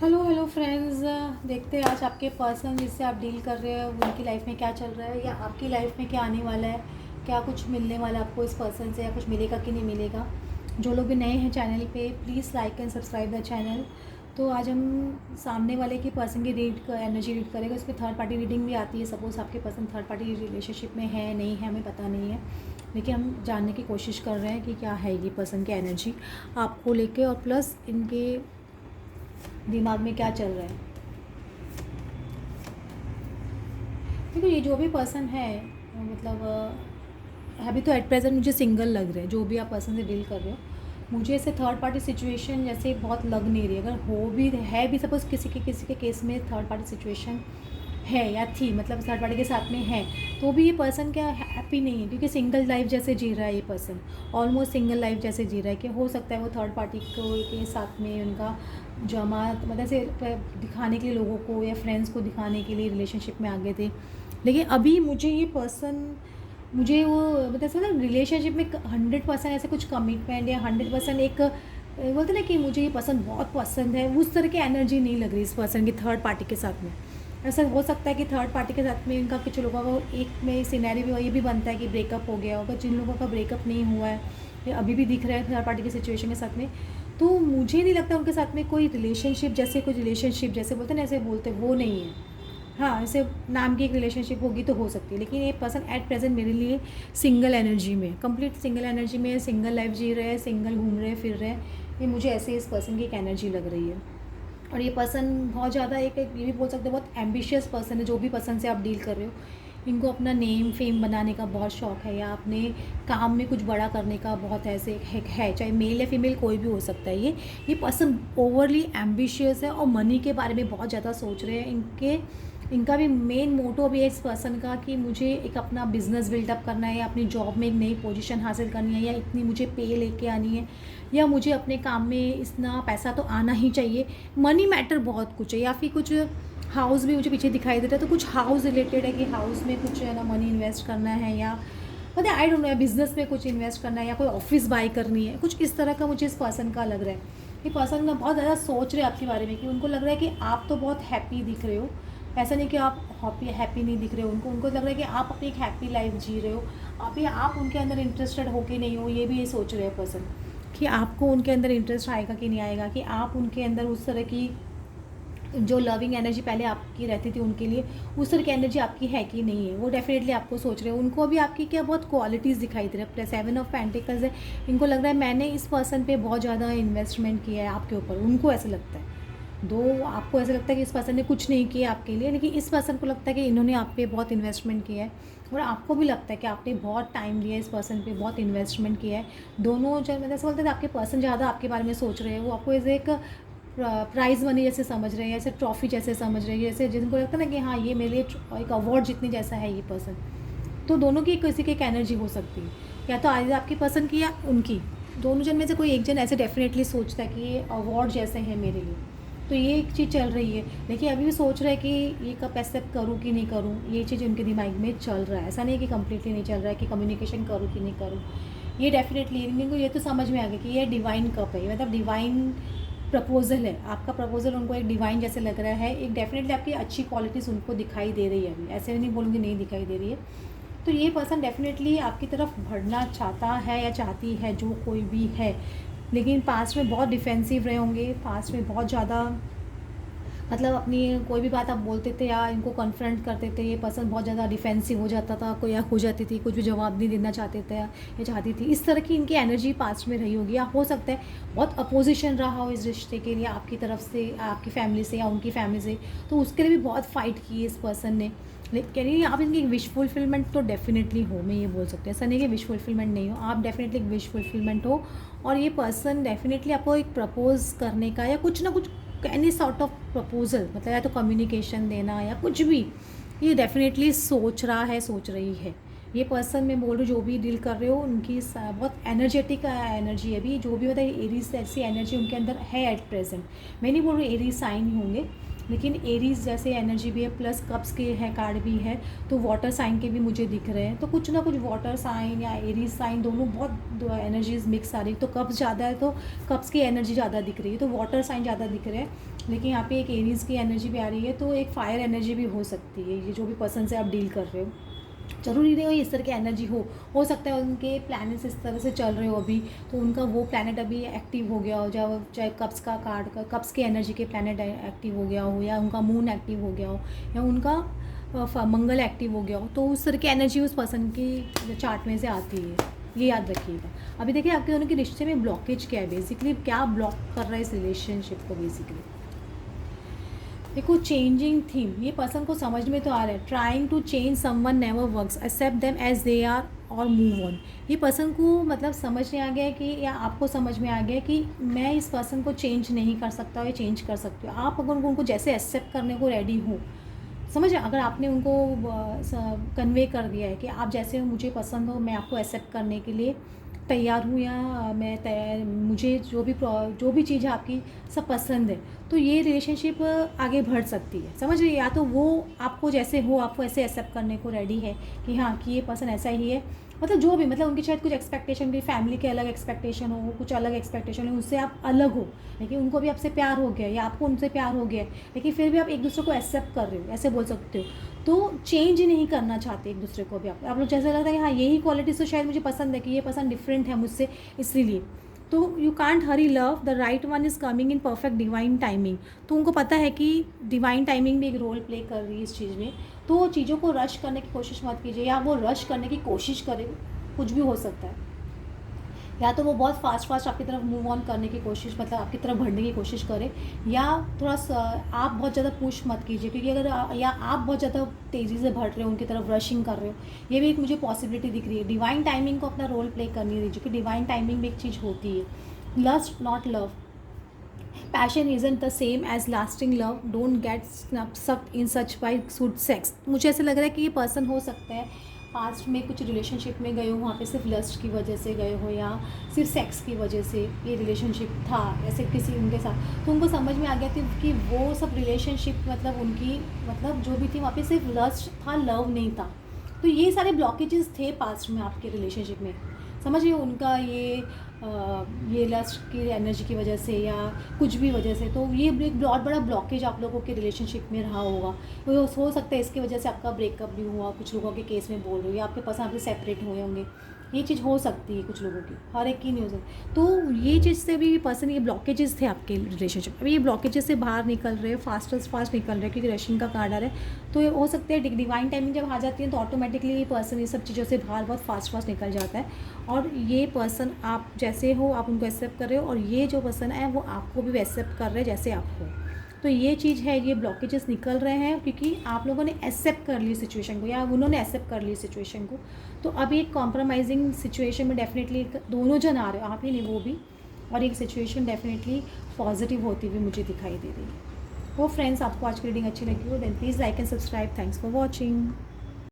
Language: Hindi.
Hello hello friends. देखते हैं आज आपके पर्सन जिससे आप डील कर रहे हो उनकी लाइफ में क्या चल रहा है या आपकी लाइफ में क्या आने वाला है, क्या कुछ मिलने वाला है आपको इस पर्सन से, या कुछ मिलेगा कि नहीं मिलेगा। जो लोग भी नए हैं चैनल पे please like and subscribe the channel. तो आज हम सामने वाले की पर्सन की रीड एनर्जी रीड करेंगे। उसमें थर्ड पार्टी रीडिंग भी आती है। सपोज़ आपके पर्सन थर्ड पार्टी रिलेशनशिप में है नहीं है हमें पता नहीं है, लेकिन हम जानने की कोशिश कर रहे हैं कि क्या है ये पर्सन की एनर्जी आपको लेके, और प्लस इनके दिमाग में क्या चल रहा है। देखो ये जो भी पर्सन है, अभी तो एट प्रेजेंट मुझे सिंगल लग रहा है। जो भी आप पर्सन से डील कर रहे हो, मुझे ऐसे थर्ड पार्टी सिचुएशन जैसे बहुत लग नहीं रही। अगर हो भी है भी, सपोज किसी के केस में थर्ड पार्टी सिचुएशन है या थी, मतलब थर्ड पार्टी के साथ में है, तो भी ये पर्सन क्या हैप्पी नहीं है, क्योंकि सिंगल लाइफ जैसे जी रहा है ये पर्सन। ऑलमोस्ट सिंगल लाइफ जैसे जी रहा है कि हो सकता है वो थर्ड पार्टी को के साथ में उनका जमा मतलब से दिखाने के लिए, लोगों को या फ्रेंड्स को दिखाने के लिए रिलेशनशिप में आगे थे। लेकिन अभी मुझे ये पर्सन, मुझे वो मतलब ऐसा ना रिलेशनशिप में 100% ऐसे कुछ कमिटमेंट या 100% एक बोलते ना कि मुझे ये पर्सन बहुत पसंद है, उस तरह की एनर्जी नहीं लग रही इस पर्सन की थर्ड पार्टी के साथ में। ऐसा हो सकता है कि थर्ड पार्टी के साथ में इनका कुछ लोगों का एक में सिनेरियो भी ये भी बनता है कि ब्रेकअप हो गया होगा। जिन लोगों का ब्रेकअप नहीं हुआ है या अभी भी दिख रहा है थर्ड पार्टी की सिचुएशन के साथ में, तो मुझे नहीं लगता उनके साथ में कोई रिलेशनशिप जैसे बोलते हैं ना, ऐसे बोलते वो नहीं है। हाँ, ऐसे नाम की एक रिलेशनशिप होगी तो हो सकती है, लेकिन ये पर्सन एट प्रेजेंट मेरे लिए सिंगल एनर्जी में, कंप्लीट सिंगल एनर्जी में, सिंगल लाइफ जी रहे हैं, सिंगल घूम रहे फिर रहे हैं। ये मुझे ऐसे इस पर्सन की एक एनर्जी लग रही है। और ये पर्सन बहुत ज़्यादा एक ये भी बोल सकते हैं बहुत एम्बिशियस पर्सन है। जो भी पर्सन से आप डील कर रहे हो, इनको अपना नेम फेम बनाने का बहुत शौक है, या अपने काम में कुछ बड़ा करने का बहुत ऐसे है, चाहे मेल या फीमेल कोई भी हो सकता है। ये पर्सन ओवरली एम्बिशियस है और मनी के बारे में बहुत ज़्यादा सोच रहे हैं। इनका भी मेन मोटो भी है इस पर्सन का कि मुझे एक अपना बिजनेस बिल्डअप करना है, या अपनी जॉब में एक नई पोजीशन हासिल करनी है, या इतनी मुझे पे लेके आनी है, या मुझे अपने काम में इतना पैसा तो आना ही चाहिए। मनी मैटर बहुत कुछ है, या फिर कुछ हाउस भी मुझे पीछे दिखाई दे रहा है, तो कुछ हाउस रिलेटेड है कि हाउस में कुछ है ना मनी इन्वेस्ट करना है, या पता है आई डोंट नो, या बिजनेस में कुछ इन्वेस्ट करना है, या कोई ऑफिस बाय करनी है, कुछ इस तरह का मुझे इस पर्सन का लग रहा है। ये पर्सन का बहुत ज़्यादा सोच रहे हैं आपके बारे में, कि उनको लग रहा है कि आप तो बहुत हैप्पी दिख रहे हो। ऐसा नहीं कि आप हैप्पी नहीं दिख रहे हो। उनको लग रहा है कि आप अपनी एक हैप्पी लाइफ जी रहे हो। आप उनके अंदर इंटरेस्टेड हो कि नहीं हो, ये भी ये सोच रहे हैं पर्सन, कि आपको उनके अंदर इंटरेस्ट आएगा कि नहीं आएगा, कि आप उनके अंदर उस तरह की जो लविंग एनर्जी पहले आपकी रहती थी उनके लिए, उस तरह की एनर्जी आपकी है कि नहीं है। वो डेफिनेटली आपको सोच रहे हो। उनको भी आपकी क्या बहुत क्वालिटीज़ दिखाई दे रही है। 7 ऑफ पेंटिकल्स है। इनको लग रहा है मैंने इस पर्सन पे बहुत ज़्यादा इन्वेस्टमेंट किया है आपके ऊपर, उनको ऐसा लगता है। दो आपको ऐसा लगता है कि इस पर्सन ने कुछ नहीं किया आपके लिए, लेकिन इस पर्सन को लगता है कि इन्होंने आप पे बहुत इन्वेस्टमेंट किया है, और आपको भी लगता है कि आपने बहुत टाइम दिया है इस पर्सन पे, बहुत इन्वेस्टमेंट किया है। दोनों जब मतलब ऐसा बोलते हैं आपके पर्सन ज़्यादा आपके बारे में सोच रहे हैं। वो आपको एज एक प्राइज़ मनी जैसे समझ रहे हैं, ऐसे ट्रॉफी जैसे समझ रहे हैं, जैसे जिनको लगता है ना कि हाँ ये मेरे लिए एक अवार्ड जितनी जैसा है ये पर्सन। तो दोनों की किसी की एक एनर्जी हो सकती है, या तो आज आपकी पर्सन की या उनकी। दोनों जन में से कोई एक जन ऐसे डेफिनेटली सोचता है कि ये अवार्ड जैसे हैं मेरे लिए। तो ये एक चीज़ चल रही है, लेकिन अभी भी सोच रहा है कि ये कब एक्सेप्ट करूँ कि नहीं करूँ। ये चीज़ उनके दिमाग में चल रहा है। ऐसा नहीं कि कम्प्लीटली नहीं चल रहा है कि कम्युनिकेशन करूँ कि नहीं करूँ। ये डेफिनेटली इनको ये तो समझ में आ गया कि ये डिवाइन कप है, मतलब डिवाइन प्रपोजल है। आपका प्रपोजल उनको एक डिवाइन जैसे लग रहा है। एक डेफिनेटली आपकी अच्छी क्वालिटीज़ उनको दिखाई दे रही है। अभी ऐसे नहीं बोलूँगी नहीं दिखाई दे रही है। तो ये पर्सन डेफिनेटली आपकी तरफ बढ़ना चाहता है या चाहती है, जो कोई भी है। लेकिन पास्ट में बहुत डिफेंसिव रहे होंगे, पास्ट में बहुत ज़्यादा मतलब अपनी कोई भी बात आप बोलते थे या इनको कन्फ्रंट करते थे, ये पर्सन बहुत ज़्यादा डिफेंसिव हो जाता था, कोई या हो जाती थी, कुछ भी जवाब नहीं देना चाहते थे या चाहती थी। इस तरह की इनकी एनर्जी पास्ट में रही होगी, या हो सकता है बहुत अपोजिशन रहा हो इस रिश्ते के लिए आपकी तरफ से, आपकी फैमिली से या उनकी फैमिली से, तो उसके लिए भी बहुत फाइट की इस पर्सन ने। लेकिन कह आप इनकी विश फुलफिलमेंट तो डेफिनेटली हो, मैं ये बोल सकती हूँ। ऐसा नहीं कि विश फुलफिलमेंट नहीं हो, आप डेफिनेटली एक विश फुलफिलमेंट हो। और ये पर्सन डेफिनेटली आपको एक प्रपोज करने का या कुछ ना कुछ एनी सॉर्ट ऑफ प्रपोजल, मतलब या तो कम्युनिकेशन देना या कुछ भी, ये डेफिनेटली सोच रहा है, सोच रही है। ये पर्सन मैं बोल रही हूँ, जो भी डील कर रहे हो उनकी बहुत एनर्जेटिक एनर्जी है अभी। जो भी मतलब एरीज ऐसी एनर्जी उनके अंदर है एट प्रेजेंट। मैं नहीं बोल रही एरीज साइन ही होंगे, लेकिन एरीज जैसे एनर्जी भी है, प्लस कप्स के है कार्ड भी है, तो वाटर साइन के भी मुझे दिख रहे हैं। तो कुछ ना कुछ वाटर साइन या एरीज साइन दोनों बहुत एनर्जीज मिक्स आ रही है। तो कप्स ज़्यादा है तो कप्स की एनर्जी ज़्यादा दिख रही है, तो वाटर साइन ज़्यादा दिख रहे हैं। लेकिन यहाँ पे एक एरीज की एनर्जी भी आ रही है, तो एक फायर एनर्जी भी हो सकती है। ये जो भी पर्सन से आप डील कर रहे हो, ज़रूरी नहीं हो इस तरह की एनर्जी हो सकता है उनके प्लैनेट्स इस तरह से चल रहे हो अभी, तो उनका वो प्लैनेट अभी एक्टिव हो गया हो, चाहे कप्स का कार्ड का कप्स की एनर्जी के प्लैनेट एक्टिव हो गया हो, या उनका मून एक्टिव हो गया हो, या उनका मंगल एक्टिव हो गया हो। तो उस तरह की एनर्जी उस पर्सन की चार्ट में से आती है, ये याद रखिएगा। अभी देखिए आपके दोनों के रिश्ते में ब्लॉकेज क्या है, बेसिकली क्या ब्लॉक कर रहा है इस रिलेशनशिप को। बेसिकली देखो चेंजिंग थीम, ये पर्सन को समझ में तो आ रहा है। Trying to change someone never works, except them as they are और मूव ऑन। ये पर्सन को मतलब समझ में आ गया है कि, या आपको समझ में आ गया कि मैं इस पर्सन को चेंज नहीं कर सकता, या चेंज कर सकती हूँ। आप अगर उनको जैसे एक्सेप्ट करने को रेडी हो, समझ, अगर आपने उनको कन्वे कर दिया है कि आप जैसे हो मुझे पसंद हो, मैं आपको एक्सेप्ट करने के लिए तैयार हूँ, या मैं तैयार, मुझे जो भी चीज़ है आपकी सब पसंद है, तो ये रिलेशनशिप आगे बढ़ सकती है। समझ रही है, या तो वो आपको जैसे हो आपको ऐसे एक्सेप्ट करने को रेडी है कि हाँ कि ये पर्सन ऐसा ही है, मतलब जो भी, मतलब उनकी शायद कुछ एक्सपेक्टेशन भी, फैमिली के अलग एक्सपेक्टेशन हो, कुछ अलग एक्सपेक्टेशन हो, उससे आप अलग हो, लेकिन उनको भी आपसे प्यार हो गया या आपको उनसे प्यार हो गया, लेकिन फिर भी आप एक दूसरे को एक्सेप्ट कर रहे हो, ऐसे बोल सकते हो। तो चेंज नहीं करना चाहते एक दूसरे को भी आप लोग, जैसे लगता है कि हाँ यही क्वालिटी तो शायद मुझे पसंद है, कि ये पसंद डिफरेंट है मुझसे, इसीलिए। तो you can't Hari love, the right one is coming in perfect divine timing. तो उनको पता है कि डिवाइन टाइमिंग भी एक रोल प्ले कर रही है इस चीज़ में। तो चीज़ों को रश करने की कोशिश मत कीजिए, या वो रश करने की कोशिश करे, कुछ भी हो सकता है। या तो वो बहुत फास्ट आपकी तरफ मूव ऑन करने की कोशिश, मतलब आपकी तरफ बढ़ने की कोशिश करे, या थोड़ा सा आप बहुत ज़्यादा पुश मत कीजिए, क्योंकि अगर या आप बहुत ज़्यादा तेज़ी से बढ़ रहे हो उनकी तरफ, रशिंग कर रहे हो, ये भी एक मुझे पॉसिबिलिटी दिख रही है। डिवाइन टाइमिंग को अपना रोल प्ले करने दीजिए, क्योंकि डिवाइन टाइमिंग में एक चीज़ होती है, lust not love, passion isn't the same as lasting love, don't get sucked in such by suit sex. मुझे ऐसा लग रहा है कि ये पर्सन हो सकता है पास्ट में कुछ रिलेशनशिप में गए हो, वहाँ पे सिर्फ लस्ट की वजह से गए हो, या सिर्फ सेक्स की वजह से ये रिलेशनशिप था ऐसे किसी उनके साथ। तो उनको समझ में आ गया था कि वो सब रिलेशनशिप मतलब उनकी, मतलब जो भी थी वहाँ पे सिर्फ लस्ट था, लव नहीं था। तो ये सारे ब्लॉकेजेस थे पास्ट में आपके रिलेशनशिप में, समझिए उनका ये लस्ट की एनर्जी की वजह से या कुछ भी वजह से। तो ये एक बहुत बड़ा ब्लॉकेज आप लोगों के रिलेशनशिप में रहा होगा। तो हो सकता है इसकी वजह से आपका ब्रेकअप भी हुआ, कुछ लोगों के केस में बोल रही हूँ, या आपके पास आपके सेपरेट हुए होंगे, ये चीज़ हो सकती है कुछ लोगों की, हर एक की नहीं हो सकती। तो ये चीज़ से भी पर्सन, ये ब्लॉकेजेस थे आपके रिलेशनशिप, अभी ये ब्लॉकेजेस से बाहर निकल रहे हैं, फास्ट निकल रहे हैं, क्योंकि रशियन का कार्ड आ रहा है। तो ये हो सकता है डिवाइन टाइमिंग जब आ जाती है तो ऑटोमेटिकली ये पर्सन ये सब चीज़ों से बाहर बहुत फास्ट निकल जाता है। और ये पर्सन आप जैसे हो आप उनको एक्सेप्ट कर रहे हो, और ये जो पर्सन है वो आपको भी एक्सेप्ट कर रहे हैं जैसे आप हो। तो ये चीज़ है, ये ब्लॉकेजेस निकल रहे हैं क्योंकि आप लोगों ने एक्सेप्ट कर ली सिचुएशन को, या उन्होंने एक्सेप्ट कर ली सिचुएशन को। तो अभी एक कॉम्प्रोमाइजिंग सिचुएशन में डेफिनेटली दोनों जन आ रहे हो, आप ही नहीं वो भी, और एक सिचुएशन डेफिनेटली पॉजिटिव होती हुई मुझे दिखाई दे रही है। वो फ्रेंड्स, आपको आज की रीडिंग अच्छी लगी हो then please like and subscribe. Thanks for watching.